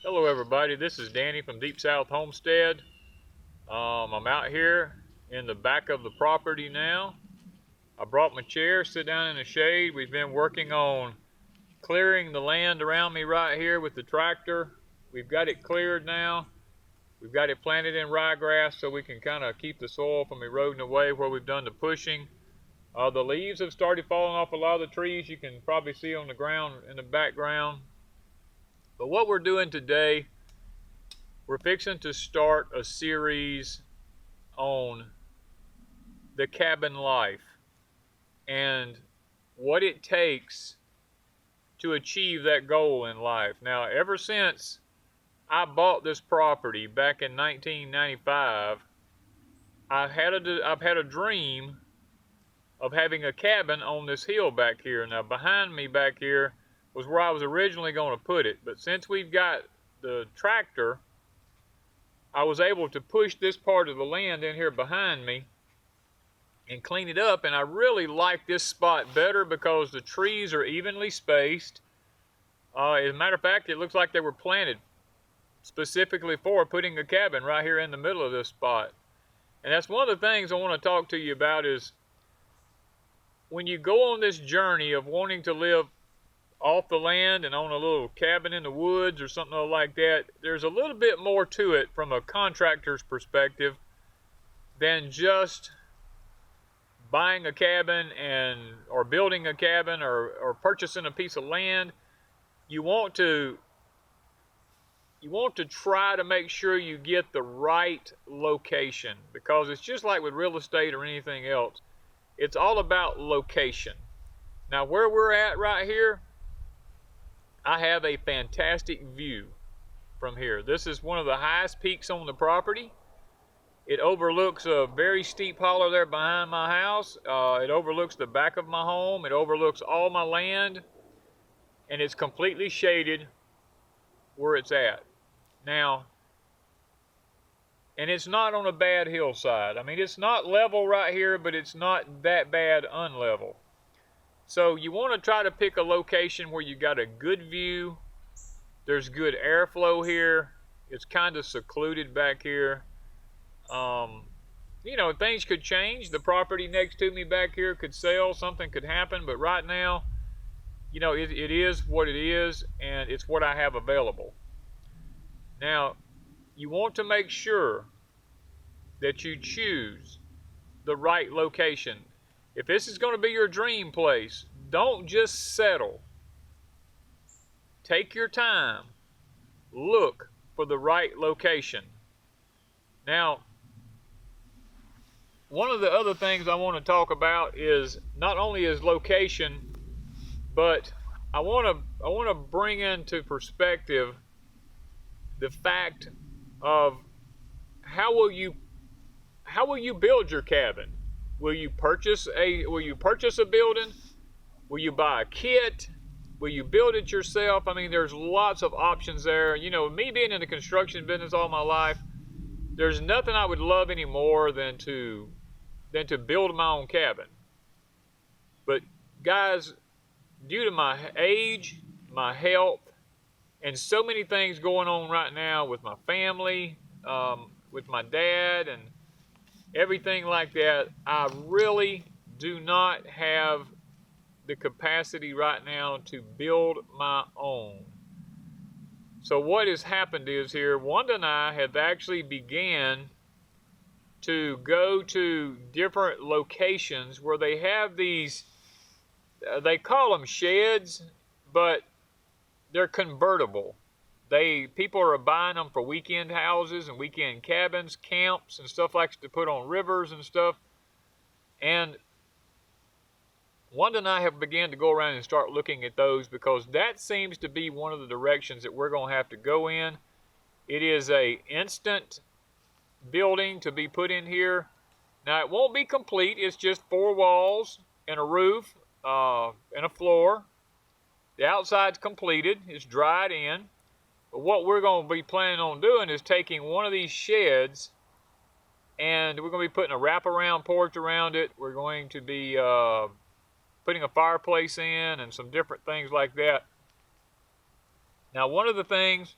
Hello everybody, this is Danny from Deep South Homestead. I'm out here in the back of the property now. I brought my chair, sit down in the shade. We've been working on clearing the land around me right here with the tractor. We've got it cleared now. We've got it planted in ryegrass so we can kind of keep the soil from eroding away where we've done the pushing. The leaves have started falling off a lot of the trees. You can probably see on the ground in the background. But what we're doing today, we're fixing to start a series on the cabin life and what it takes to achieve that goal in life. Now, ever since I bought this property back in 1995, I've had a dream of having a cabin on this hill back here. Now, behind me back here was where I was originally going to put it, but since we've got the tractor, I was able to push this part of the land in here behind me and clean it up, and I really like this spot better because the trees are evenly spaced. As a matter of fact, it looks like they were planted specifically for putting a cabin right here in the middle of this spot. And that's one of the things I want to talk to you about is when you go on this journey of wanting to live off the land and on a little cabin in the woods or something like that, there's a little bit more to it from a contractor's perspective than just buying a cabin or building a cabin or purchasing a piece of land. You want to try to make sure you get the right location, because it's just like with real estate or anything else. It's all about location. Now, where we're at right here, I have a fantastic view from here. This is one of the highest peaks on the property. It overlooks a very steep hollow there behind my house. It overlooks the back of my home. It overlooks all my land, and it's completely shaded where it's at. Now, and it's not on a bad hillside. I mean, it's not level right here, but it's not that bad unlevel. So you want to try to pick a location where you got a good view. There's good airflow here. It's kind of secluded back here. You know, things could change. The property next to me back here could sell. Something could happen. But right now, you know, it is what it is, and it's what I have available. Now, you want to make sure that you choose the right location. If this is going to be your dream place, don't just settle. Take your time. Look for the right location. Now, one of the other things I want to talk about is not only is location, but I want to bring into perspective the fact of how will you build your cabin? Will you purchase a building? Will you buy a kit? Will you build it yourself? I mean, there's lots of options there. You know, me being in the construction business all my life, there's nothing I would love any more than to build my own cabin. But guys, due to my age, my health, and so many things going on right now with my family, with my dad and everything like that, I really do not have the capacity right now to build my own. So what has happened is here, Wanda and I have actually began to go to different locations where they have these, they call them sheds, but they're convertible. People are buying them for weekend houses and weekend cabins, camps, and stuff like to put on rivers and stuff. And Wanda and I have begun to go around and start looking at those because that seems to be one of the directions that we're going to have to go in. It is a instant building to be put in here. Now, it won't be complete. It's just 4 walls and a roof and a floor. The outside's completed. It's dried in. But what we're going to be planning on doing is taking one of these sheds and we're going to be putting a wraparound porch around it. We're going to be putting a fireplace in and some different things like that. Now, one of the things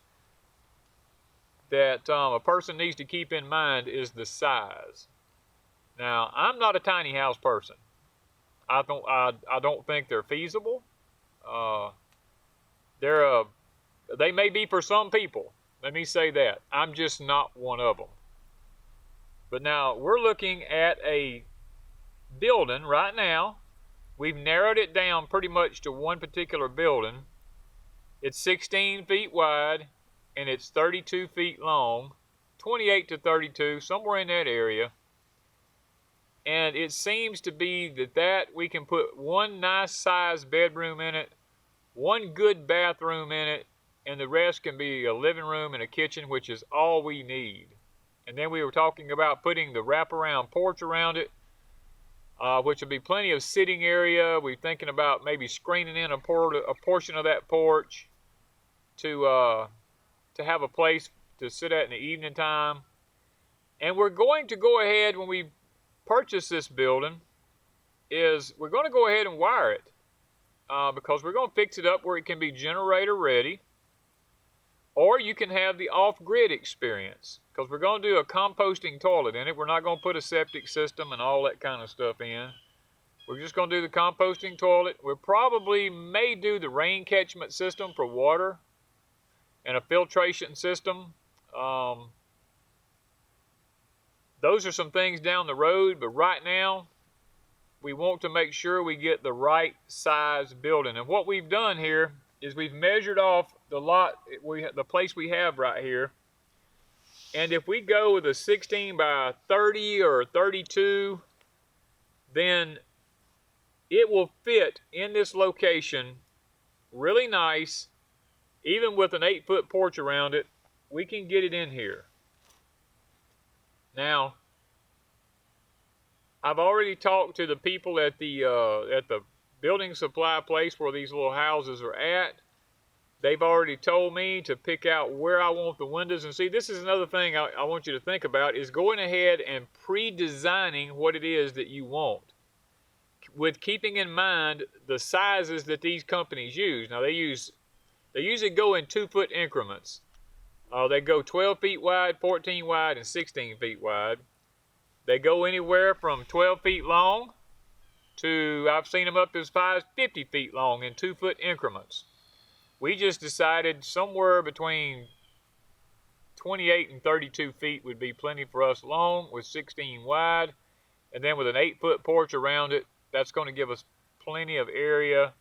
that a person needs to keep in mind is the size. Now, I'm not a tiny house person. I don't think they're feasible. Uh, they may be for some people. Let me say that. I'm just not one of them. But now we're looking at a building right now. We've narrowed it down pretty much to one particular building. It's 16 feet wide and it's 32 feet long, 28 to 32, somewhere in that area. And it seems to be that we can put one nice sized bedroom in it, one good bathroom in it, and the rest can be a living room and a kitchen, which is all we need. And then we were talking about putting the wraparound porch around it, which will be plenty of sitting area. We're thinking about maybe screening in a portion of that porch to have a place to sit at in the evening time. And we're going to go ahead, when we purchase this building, we're going to go ahead and wire it because we're going to fix it up where it can be generator ready, or you can have the off-grid experience because we're going to do a composting toilet in it. We're not going to put a septic system and all that kind of stuff in. We're just going to do the composting toilet. We probably may do the rain catchment system for water and a filtration system. Those are some things down the road, but right now we want to make sure we get the right size building. And what we've done here is we've measured off the place we have right here. And if we go with a 16 by 30 or 32, then it will fit in this location really nice. Even with an 8-foot porch around it, we can get it in here. Now, I've already talked to the people at the building supply place where these little houses are at. They've already told me to pick out where I want the windows. And see, this is another thing I want you to think about, is going ahead and pre-designing what it is that you want, with keeping in mind the sizes that these companies use. Now, they usually go in 2-foot increments. They go 12 feet wide, 14 wide, and 16 feet wide. They go anywhere from 12 feet long to, I've seen them up as high as 50 feet long in 2-foot increments. We just decided somewhere between 28 and 32 feet would be plenty for us long, with 16 wide. And then with an 8-foot porch around it, that's going to give us plenty of area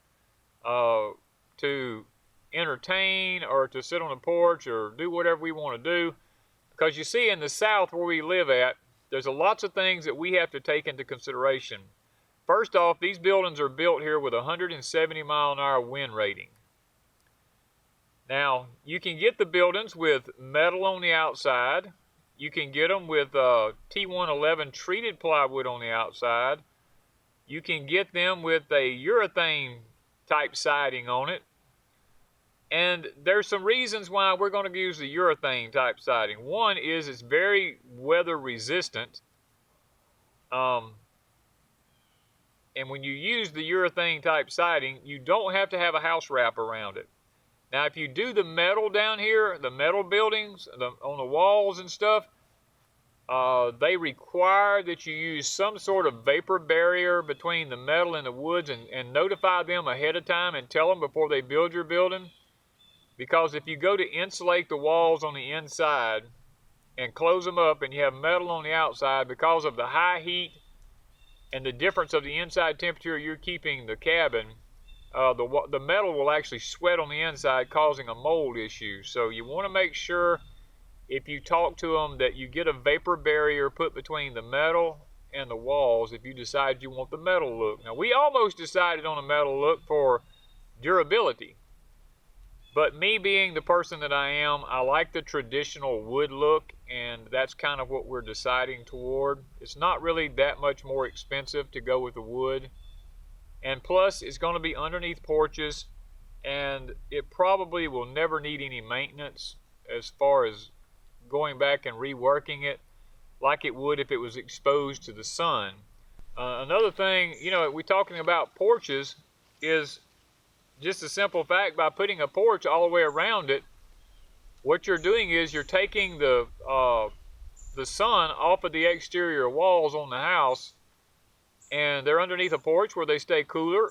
to entertain or to sit on the porch or do whatever we want to do. Because you see, in the South where we live at, there's lots of things that we have to take into consideration. First off, these buildings are built here with 170 mile an hour wind rating. Now, you can get the buildings with metal on the outside. You can get them with T111 treated plywood on the outside. You can get them with a urethane type siding on it. And there's some reasons why we're going to use the urethane type siding. One is it's very weather resistant. And when you use the urethane type siding, you don't have to have a house wrap around it. Now, if you do the metal down here, the metal buildings on the walls and stuff, they require that you use some sort of vapor barrier between the metal and the woods, and notify them ahead of time and tell them before they build your building. Because if you go to insulate the walls on the inside and close them up and you have metal on the outside, because of the high heat and the difference of the inside temperature you're keeping the cabin, the metal will actually sweat on the inside, causing a mold issue. So you want to make sure, if you talk to them, that you get a vapor barrier put between the metal and the walls if you decide you want the metal look. Now, we almost decided on a metal look for durability. But me being the person that I am, I like the traditional wood look, and that's kind of what we're deciding toward. It's not really that much more expensive to go with the wood. And plus, it's going to be underneath porches, and it probably will never need any maintenance as far as going back and reworking it like it would if it was exposed to the sun. Another thing, we're talking about porches, is just a simple fact, by putting a porch all the way around it, what you're doing is you're taking the sun off of the exterior walls on the house, and they're underneath a porch where they stay cooler.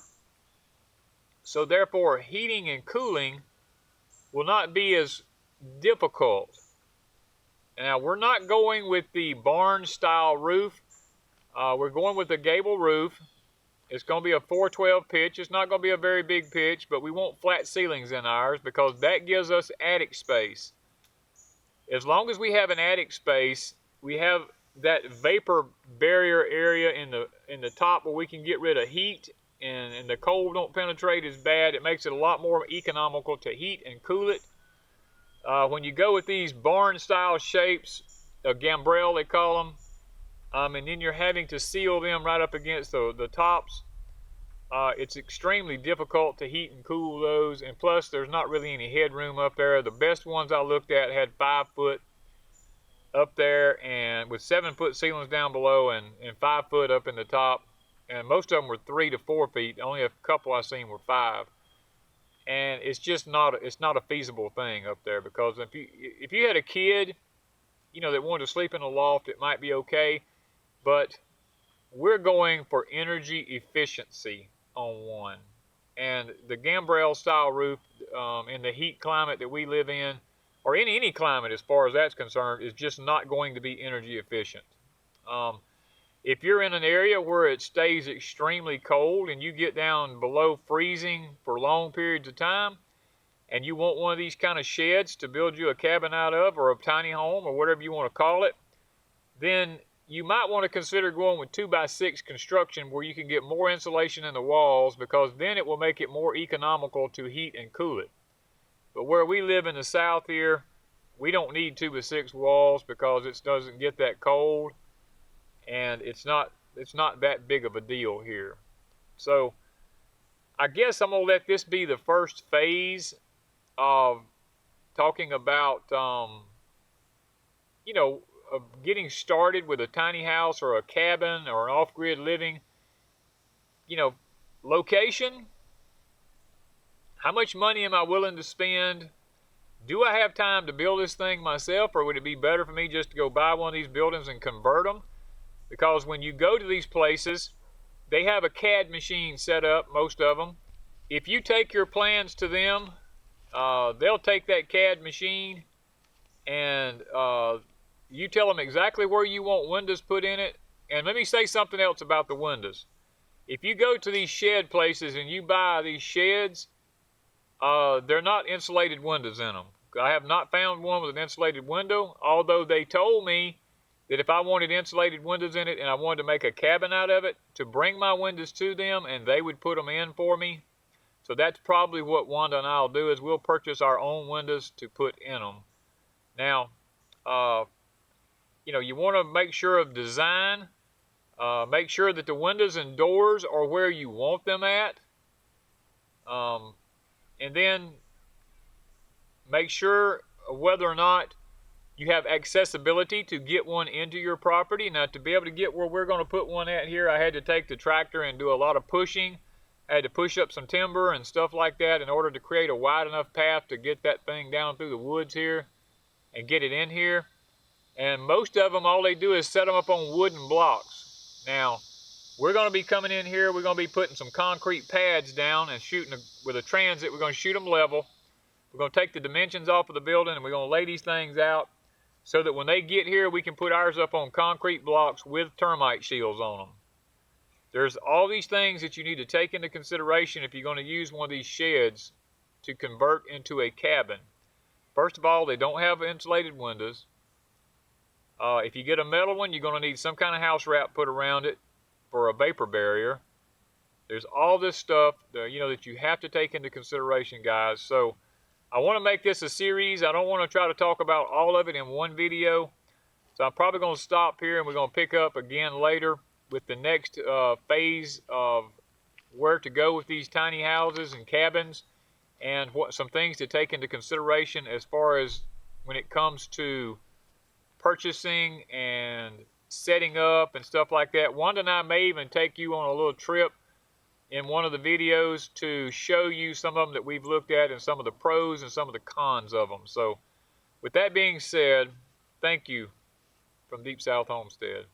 So therefore, heating and cooling will not be as difficult. Now, we're not going with the barn style roof. We're going with the gable roof. It's going to be a 412 pitch. It's not going to be a very big pitch, but we want flat ceilings in ours because that gives us attic space. As long as we have an attic space, we have that vapor barrier area in the top where we can get rid of heat and the cold don't penetrate as bad. It makes it a lot more economical to heat and cool it. When you go with these barn style shapes, a gambrel they call them, and then you're having to seal them right up against the tops, it's extremely difficult to heat and cool those, and plus there's not really any headroom up there. The best ones I looked at had 5 foot up there, and with 7 foot ceilings down below and 5 foot up in the top, and most of them were 3 to 4 feet. Only a couple I seen were 5, and it's just not a feasible thing up there, because if you had a kid, you know, that wanted to sleep in a loft, it might be okay, but we're going for energy efficiency on one. And the gambrel style roof, in the heat climate that we live in, or any climate as far as that's concerned, is just not going to be energy efficient. If you're in an area where it stays extremely cold and you get down below freezing for long periods of time, and you want one of these kind of sheds to build you a cabin out of, or a tiny home, or whatever you want to call it, then you might want to consider going with 2x6 construction, where you can get more insulation in the walls, because then it will make it more economical to heat and cool it. But where we live in the south here, we don't need 2x6 walls because it doesn't get that cold, and it's not that big of a deal here. So I guess I'm gonna let this be the first phase of talking about you know, of getting started with a tiny house or a cabin or an off-grid living. You know, location, how much money am I willing to spend? Do I have time to build this thing myself, or would it be better for me just to go buy one of these buildings and convert them? Because when you go to these places, they have a CAD machine set up, most of them. If you take your plans to them, they'll take that CAD machine and you tell them exactly where you want windows put in it. And let me say something else about the windows. If you go to these shed places and you buy these sheds, they're not insulated windows in them. I have not found one with an insulated window, although they told me that if I wanted insulated windows in it and I wanted to make a cabin out of it, to bring my windows to them and they would put them in for me. So that's probably what Wanda and I will do, is we'll purchase our own windows to put in them. Now, you know, you want to make sure of design. Make sure that the windows and doors are where you want them at. And then make sure whether or not you have accessibility to get one into your property. Now, to be able to get where we're going to put one at here, I had to take the tractor and do a lot of pushing. I had to push up some timber and stuff like that in order to create a wide enough path to get that thing down through the woods here and get it in here. And most of them, all they do is set them up on wooden blocks. Now, we're going to be coming in here, we're going to be putting some concrete pads down and shooting with a transit. We're going to shoot them level. We're going to take the dimensions off of the building and we're going to lay these things out so that when they get here, we can put ours up on concrete blocks with termite shields on them. There's all these things that you need to take into consideration if you're going to use one of these sheds to convert into a cabin. First of all, they don't have insulated windows. If you get a metal one, you're going to need some kind of house wrap put around it for a vapor barrier. There's all this stuff that you have to take into consideration, guys. So I want to make this a series. I don't want to try to talk about all of it in one video. So I'm probably going to stop here and we're going to pick up again later with the next phase of where to go with these tiny houses and cabins, and some things to take into consideration as far as when it comes to purchasing and setting up and stuff like that. Wanda and I may even take you on a little trip in one of the videos to show you some of them that we've looked at and some of the pros and some of the cons of them. So With that being said, thank you from Deep South Homestead.